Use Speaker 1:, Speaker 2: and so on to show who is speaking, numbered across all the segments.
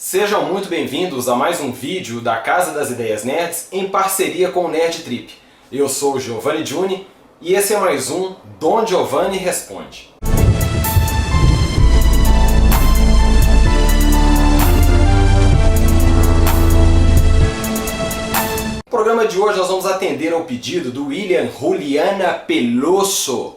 Speaker 1: Sejam muito bem-vindos a mais um vídeo da Casa das Ideias Nerds em parceria com o Nerd Trip. Eu sou o Giovanni Juni e esse é mais um Dom Giovanni Responde. No programa de hoje nós vamos atender ao pedido do William Juliana Peloso,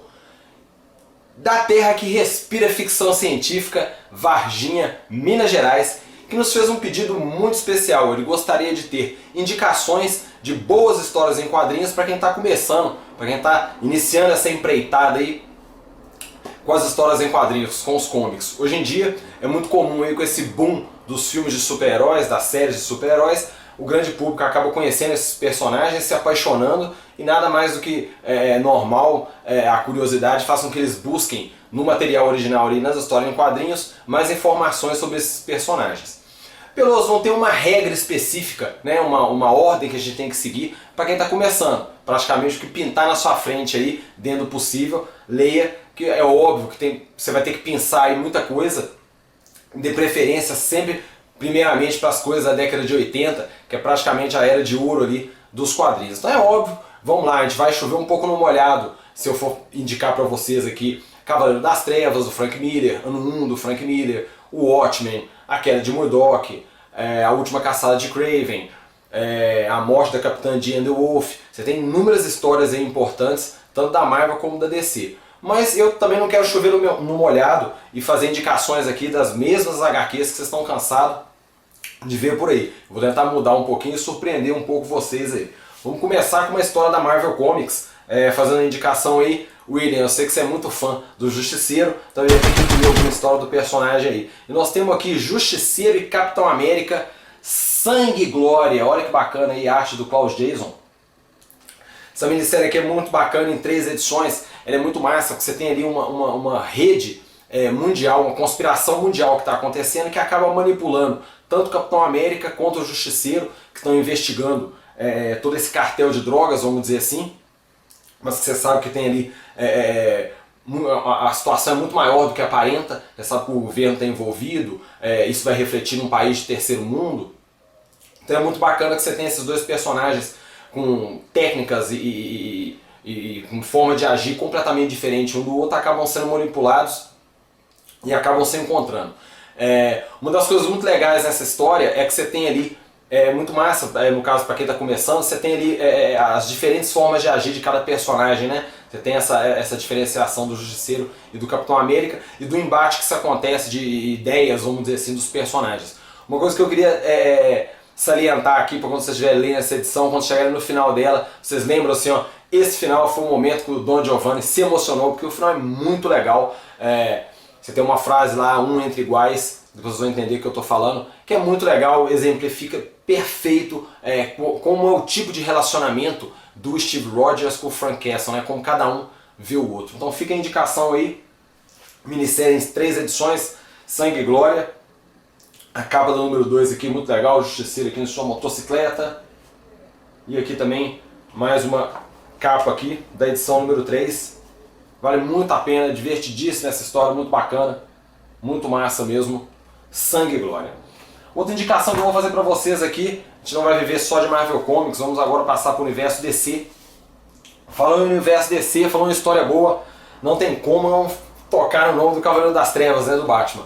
Speaker 1: da terra que respira ficção científica, Varginha, Minas Gerais, que nos fez um pedido muito especial. Ele gostaria de ter indicações de boas histórias em quadrinhos para quem está começando, para quem está iniciando essa empreitada aí com as histórias em quadrinhos, com os comics. Hoje em dia é muito comum aí com esse boom dos filmes de super-heróis, das séries de super-heróis, o grande público acaba conhecendo esses personagens, se apaixonando, e nada mais do que normal, a curiosidade faz com que eles busquem no material original e nas histórias em quadrinhos mais informações sobre esses personagens. Peloso não tem uma regra específica, né, uma ordem que a gente tem que seguir para quem está começando. Praticamente o que pintar na sua frente aí, dentro do possível, leia, que é óbvio que você vai ter que pensar aí muita coisa, de preferência sempre primeiramente para as coisas da década de 80, que é praticamente a era de ouro ali dos quadrinhos. Então é óbvio, vamos lá, a gente vai chover um pouco no molhado se eu for indicar para vocês aqui Cavaleiro das Trevas, do Frank Miller, Ano 1 do Frank Miller, o Watchmen, A Queda de Murdoch, A Última Caçada de Kraven, A Morte da Capitã Jean the Wolf. Você tem inúmeras histórias aí importantes, tanto da Marvel como da DC. Mas eu também não quero chover no molhado e fazer indicações aqui das mesmas HQs que vocês estão cansados de ver por aí. Vou tentar mudar um pouquinho e surpreender um pouco vocês aí. Vamos começar com uma história da Marvel Comics, fazendo a indicação aí. William, eu sei que você é muito fã do Justiceiro, então eu ia ter que incluir alguma história do personagem aí. E nós temos aqui Justiceiro e Capitão América, Sangue e Glória. Olha que bacana aí a arte do Klaus Jason. Essa minissérie aqui é muito bacana em 3 edições. Ela é muito massa, porque você tem ali uma rede mundial, uma conspiração mundial que está acontecendo, que acaba manipulando tanto o Capitão América quanto o Justiceiro, que estão investigando todo esse cartel de drogas, vamos dizer assim. Mas você sabe que tem ali, a situação é muito maior do que aparenta, você sabe que o governo está envolvido, isso vai refletir num país de terceiro mundo. Então é muito bacana que você tenha esses dois personagens com técnicas e com forma de agir completamente diferente um do outro, acabam sendo manipulados e acabam se encontrando. Uma das coisas muito legais nessa história é que você tem ali, muito massa, no caso para quem está começando, você tem ali as diferentes formas de agir de cada personagem, né? Você tem essa diferenciação do Justiceiro e do Capitão América e do embate que isso acontece de ideias, vamos dizer assim, dos personagens. Uma coisa que eu queria salientar aqui para quando vocês estiverem lendo essa edição, quando chegarem no final dela, vocês lembram assim, ó, esse final foi um momento que o Don Giovanni se emocionou, porque o final é muito legal. Você tem uma frase lá, um entre iguais, depois vocês vão entender o que eu estou falando, que é muito legal, exemplifica perfeito como é o tipo de relacionamento do Steve Rogers com o Frank Castle, né, como cada um vê o outro. Então fica a indicação aí, minissérie em 3 edições, Sangue e Glória, a capa do número 2 aqui, muito legal, o Justiceiro aqui em sua motocicleta, e aqui também mais uma capa aqui da edição número 3, vale muito a pena, divertidíssima essa história, muito bacana, muito massa mesmo, Sangue e Glória. Outra indicação que eu vou fazer para vocês aqui, a gente não vai viver só de Marvel Comics, vamos agora passar para o universo DC. Falando em universo DC, falando em história boa, não tem como não tocar no nome do Cavaleiro das Trevas, né, do Batman.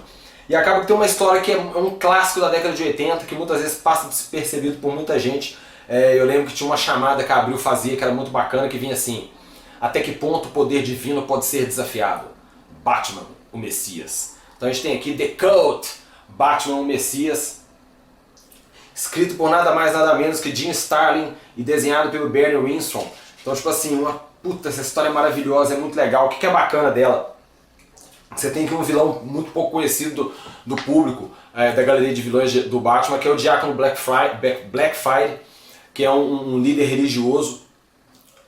Speaker 1: E acaba que tem uma história que é um clássico da década de 80, que muitas vezes passa despercebido por muita gente. Eu lembro que tinha uma chamada que a Abril fazia, que era muito bacana, que vinha assim: até que ponto o poder divino pode ser desafiado? Batman, o Messias. Então a gente tem aqui The Cult, Batman, o Messias, escrito por nada mais nada menos que Jim Starlin e desenhado pelo Bernie Wrightson. Então tipo assim, essa história é maravilhosa, é muito legal. O que é bacana dela? Você tem aqui um vilão muito pouco conhecido do público, da galeria de vilões do Batman, que é o Diácono Blackfire, que é um líder religioso.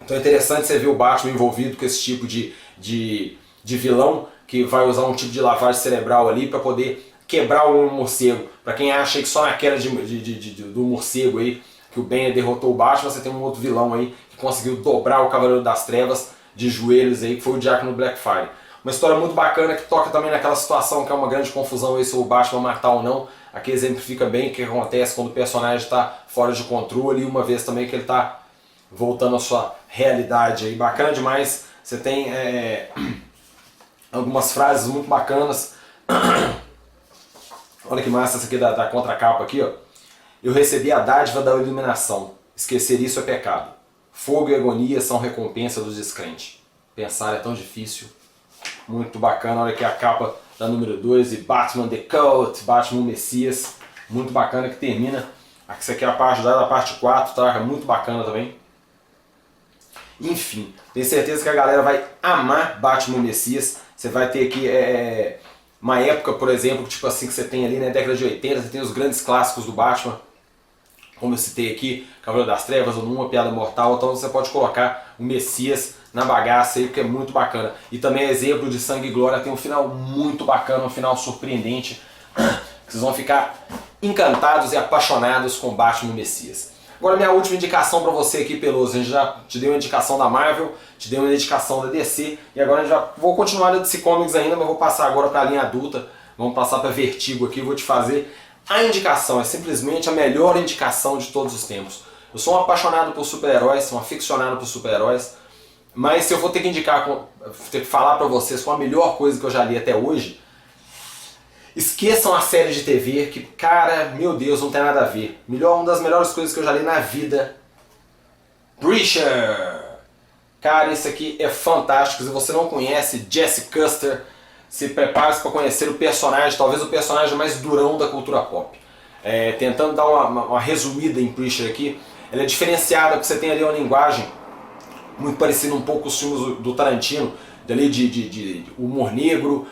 Speaker 1: Então é interessante você ver o Batman envolvido com esse tipo de vilão, que vai usar um tipo de lavagem cerebral ali para poder quebrar o morcego. Para quem acha que só na queda do morcego aí que o Ben derrotou o Batman, você tem um outro vilão aí que conseguiu dobrar o Cavaleiro das Trevas de joelhos aí, que foi o Diácono Blackfire. Uma história muito bacana que toca também naquela situação que é uma grande confusão aí se o Batman matar ou não Aqui exemplifica bem o que acontece quando o personagem está fora de controle e uma vez também que ele está voltando à sua realidade. Aí, bacana demais, você tem algumas frases muito bacanas. Olha que massa essa aqui da contracapa aqui, ó. Eu recebi a dádiva da iluminação. Esquecer isso é pecado. Fogo e agonia são recompensa dos descrentes. Pensar é tão difícil. Muito bacana. Olha aqui a capa da número 2 e Batman The Cult, Batman Messias. Muito bacana que termina. Essa aqui é a parte da parte 4, tá? É muito bacana também. Enfim, tenho certeza que a galera vai amar Batman Messias. Você vai ter aqui uma época, por exemplo, tipo assim, que você tem ali na década de 80, você tem os grandes clássicos do Batman, como eu citei aqui, Cavaleiro das Trevas, ou Uma Piada Mortal. Então você pode colocar o Messias na bagaça aí, que é muito bacana. E também exemplo de Sangue e Glória, tem um final muito bacana, um final surpreendente, que vocês vão ficar encantados e apaixonados com Batman Messias. Agora minha última indicação para você aqui, Peloso. A gente já te deu uma indicação da Marvel, te deu uma indicação da DC, e agora vou continuar na DC Comics ainda, mas vou passar agora para a linha adulta. Vamos passar para Vertigo aqui, vou te fazer a indicação. É simplesmente a melhor indicação de todos os tempos. Eu sou um apaixonado por super-heróis, sou um aficionado por super-heróis, mas se eu for ter que indicar, ter que falar para vocês qual a melhor coisa que eu já li até hoje, esqueçam a série de TV, que, cara, meu Deus, não tem nada a ver. Uma das melhores coisas que eu já li na vida, Preacher. Cara, isso aqui é fantástico. Se você não conhece Jesse Custer, se prepare para conhecer o personagem, talvez o personagem mais durão da cultura pop. Tentando dar uma resumida em Preacher aqui, ela é diferenciada porque você tem ali uma linguagem muito parecida um pouco com os filmes do Tarantino, dali de humor negro,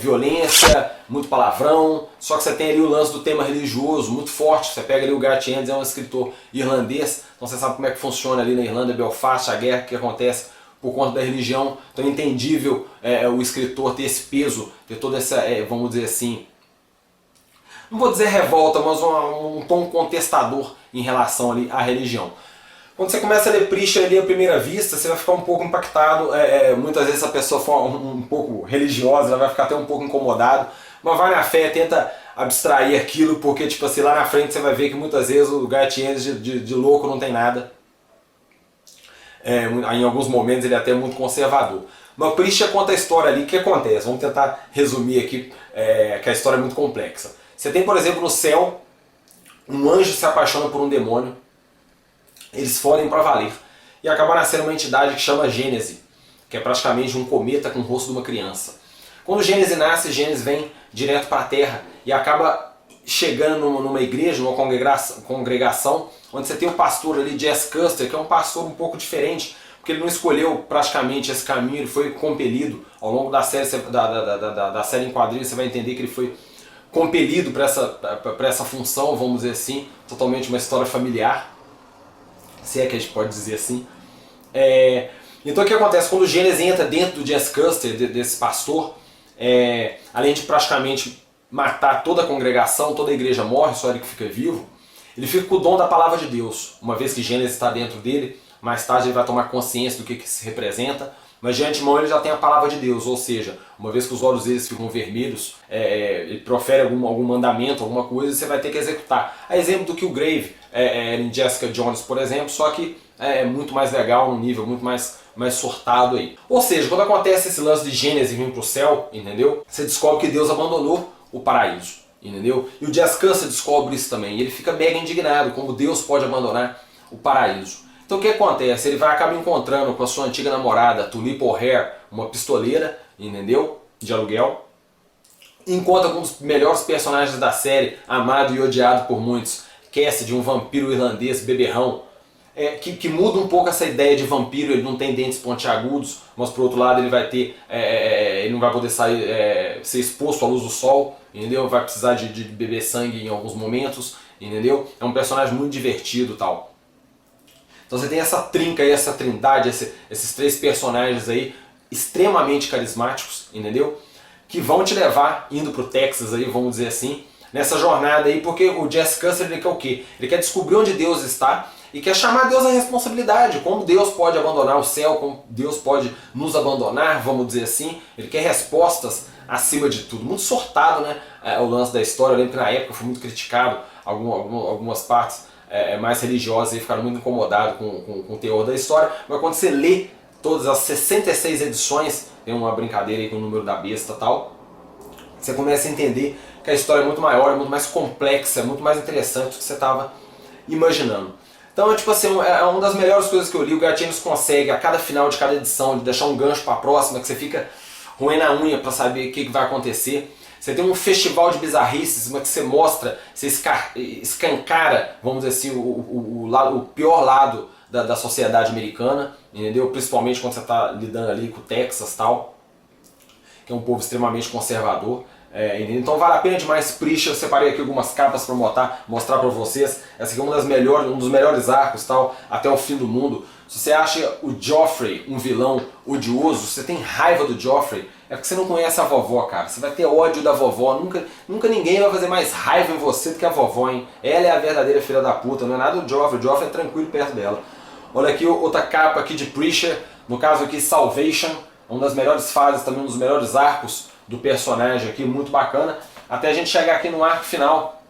Speaker 1: violência, muito palavrão, só que você tem ali o lance do tema religioso muito forte. Você pega ali o Garth Ennis, é um escritor irlandês, então você sabe como é que funciona ali na Irlanda, Belfast, a guerra que acontece por conta da religião. Então é entendível o escritor ter esse peso, ter toda essa, vamos dizer assim, não vou dizer revolta, mas um tom contestador em relação ali à religião. Quando você começa a ler Preacher ali à primeira vista, você vai ficar um pouco impactado. Muitas vezes a pessoa for um pouco religiosa, ela vai ficar até um pouco incomodado, mas vai na fé, tenta abstrair aquilo, porque tipo assim, lá na frente você vai ver que muitas vezes o Garth Ennis de louco não tem nada. Em alguns momentos ele é até muito conservador. Mas Preacher conta a história ali, o que acontece? Vamos tentar resumir aqui, que a história é muito complexa. Você tem, por exemplo, no céu, um anjo se apaixona por um demônio. Eles fogem para valer e acaba nascendo uma entidade que chama Gênese, que é praticamente um cometa com o rosto de uma criança. Quando Gênese nasce, Gênese vem direto para a Terra e acaba chegando numa igreja, numa congregação, onde você tem o pastor ali, Jesse Custer, que é um pastor um pouco diferente, porque ele não escolheu praticamente esse caminho, ele foi compelido. Ao longo da série, da série em quadrinhos, você vai entender que ele foi compelido para essa função, vamos dizer assim, totalmente uma história familiar, se é que a gente pode dizer assim. Então o que acontece? Quando o Gênesis entra dentro do Jesse Custer, desse pastor, além de praticamente matar toda a congregação, toda a igreja morre, só ele que fica vivo, ele fica com o dom da palavra de Deus. Uma vez que Gênesis está dentro dele, mais tarde ele vai tomar consciência do que se representa, mas de antemão ele já tem a palavra de Deus, ou seja, uma vez que os olhos deles ficam vermelhos, ele profere algum mandamento, alguma coisa, você vai ter que executar. A exemplo do que o Grave em Jessica Jones, por exemplo, só que é muito mais legal, num nível muito mais sortado aí. Ou seja, quando acontece esse lance de Gênesis vir para o céu, entendeu? Você descobre que Deus abandonou o paraíso, entendeu? E o Jesse Custer descobre isso também, e ele fica mega indignado, como Deus pode abandonar o paraíso. Então o que acontece? Ele acaba encontrando com a sua antiga namorada, Tulip O'Hare, uma pistoleira, entendeu? De aluguel. Encontra com um dos melhores personagens da série, amado e odiado por muitos, Cassidy, um vampiro irlandês beberrão, que muda um pouco essa ideia de vampiro. Ele não tem dentes pontiagudos, mas por outro lado ele vai ter, ele não vai poder ser exposto à luz do sol, entendeu? Vai precisar de beber sangue em alguns momentos, entendeu? É um personagem muito divertido e tal. Então você tem essa trinca aí, essa trindade, esses três personagens aí extremamente carismáticos, entendeu? Que vão te levar, indo pro Texas aí, vamos dizer assim, nessa jornada aí, porque o Jesse Custer, ele quer o quê? Ele quer descobrir onde Deus está e quer chamar Deus à responsabilidade, como Deus pode abandonar o céu, como Deus pode nos abandonar, vamos dizer assim. Ele quer respostas acima de tudo. Muito sortado, né, o lance da história. Eu lembro que na época foi muito criticado, algumas partes mais religiosas aí ficaram muito incomodados com o teor da história, mas quando você lê todas as 66 edições, tem uma brincadeira aí com o número da besta e tal, você começa a entender que a história é muito maior, é muito mais complexa, é muito mais interessante do que você estava imaginando. Então, tipo assim, é uma das melhores coisas que eu li. O Gatinos consegue, a cada final de cada edição, de deixar um gancho para a próxima, que você fica roendo a unha para saber o que vai acontecer. Você tem um festival de bizarrices, mas que você mostra, você escancara, vamos dizer assim, o pior lado da sociedade americana, entendeu? Principalmente quando você está lidando ali com o Texas e tal, que é um povo extremamente conservador. Então vale a pena demais. Preacher, eu separei aqui algumas capas para mostrar para vocês. Essa aqui é um dos melhores arcos, tal, até o fim do mundo. Se você acha o Joffrey um vilão odioso, você tem raiva do Joffrey, é porque você não conhece a vovó, cara. Você vai ter ódio da vovó. Nunca ninguém vai fazer mais raiva em você do que a vovó, hein? Ela é a verdadeira filha da puta, não é nada do Joffrey. O Joffrey é tranquilo perto dela. Olha aqui outra capa aqui de Preacher, no caso aqui Salvation, uma das melhores fases, também um dos melhores arcos do personagem aqui, muito bacana, até a gente chegar aqui no arco final,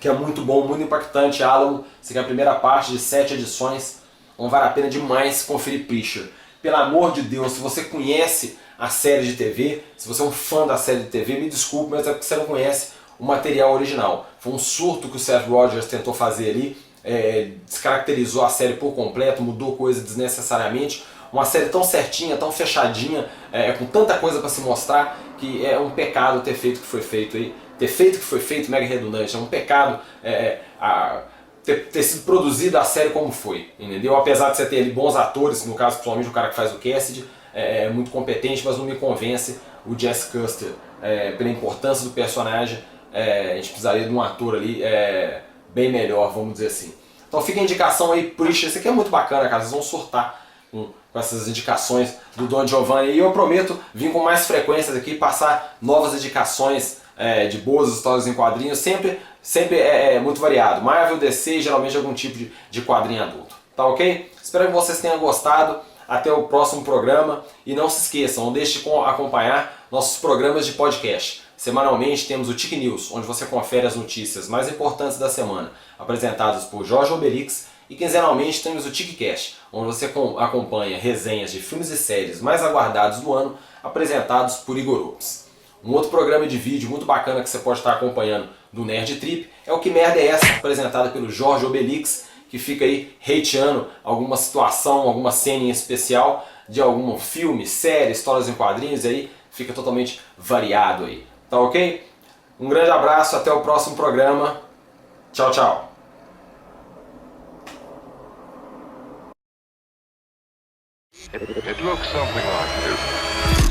Speaker 1: que é muito bom, muito impactante. Alamo, essa aqui é a primeira parte de 7 edições, então vale a pena demais conferir Preacher. Pelo amor de Deus, se você conhece a série de TV, se você é um fã da série de TV, me desculpe, mas é porque você não conhece o material original. Foi um surto que o Seth Rogers tentou fazer ali, descaracterizou a série por completo, mudou coisa desnecessariamente. Uma série tão certinha, tão fechadinha, com tanta coisa para se mostrar, que é um pecado ter feito o que foi feito aí. Ter feito o que foi feito, mega redundante, é um pecado ter sido produzida a série como foi, entendeu? Apesar de você ter ali bons atores, no caso principalmente o cara que faz o Cassidy, é muito competente, mas não me convence o Jesse Custer, pela importância do personagem. A gente precisaria de um ator ali bem melhor, vamos dizer assim. Então fica a indicação aí, Preacher. Isso aqui é muito bacana, cara, vocês vão surtar com essas indicações do Don Giovanni. E eu prometo vir com mais frequências aqui, passar novas indicações de boas histórias em quadrinhos, sempre muito variado. Marvel, DC, geralmente algum tipo de quadrinho adulto. Tá ok? Espero que vocês tenham gostado. Até o próximo programa. E não se esqueçam, não deixe de acompanhar nossos programas de podcast. Semanalmente temos o Tic News, onde você confere as notícias mais importantes da semana, apresentadas por Jorge Obelix. E quinzenalmente temos o TicCast, onde você acompanha resenhas de filmes e séries mais aguardados do ano, apresentados por Igor Ops. Um outro programa de vídeo muito bacana que você pode estar acompanhando do Nerd Trip é o Que Merda é Essa?, apresentado pelo Jorge Obelix, que fica aí hateando alguma situação, alguma cena em especial de algum filme, série, histórias em quadrinhos, e aí fica totalmente variado aí. Tá ok? Um grande abraço, até o próximo programa. Tchau, tchau.
Speaker 2: It looks something like this.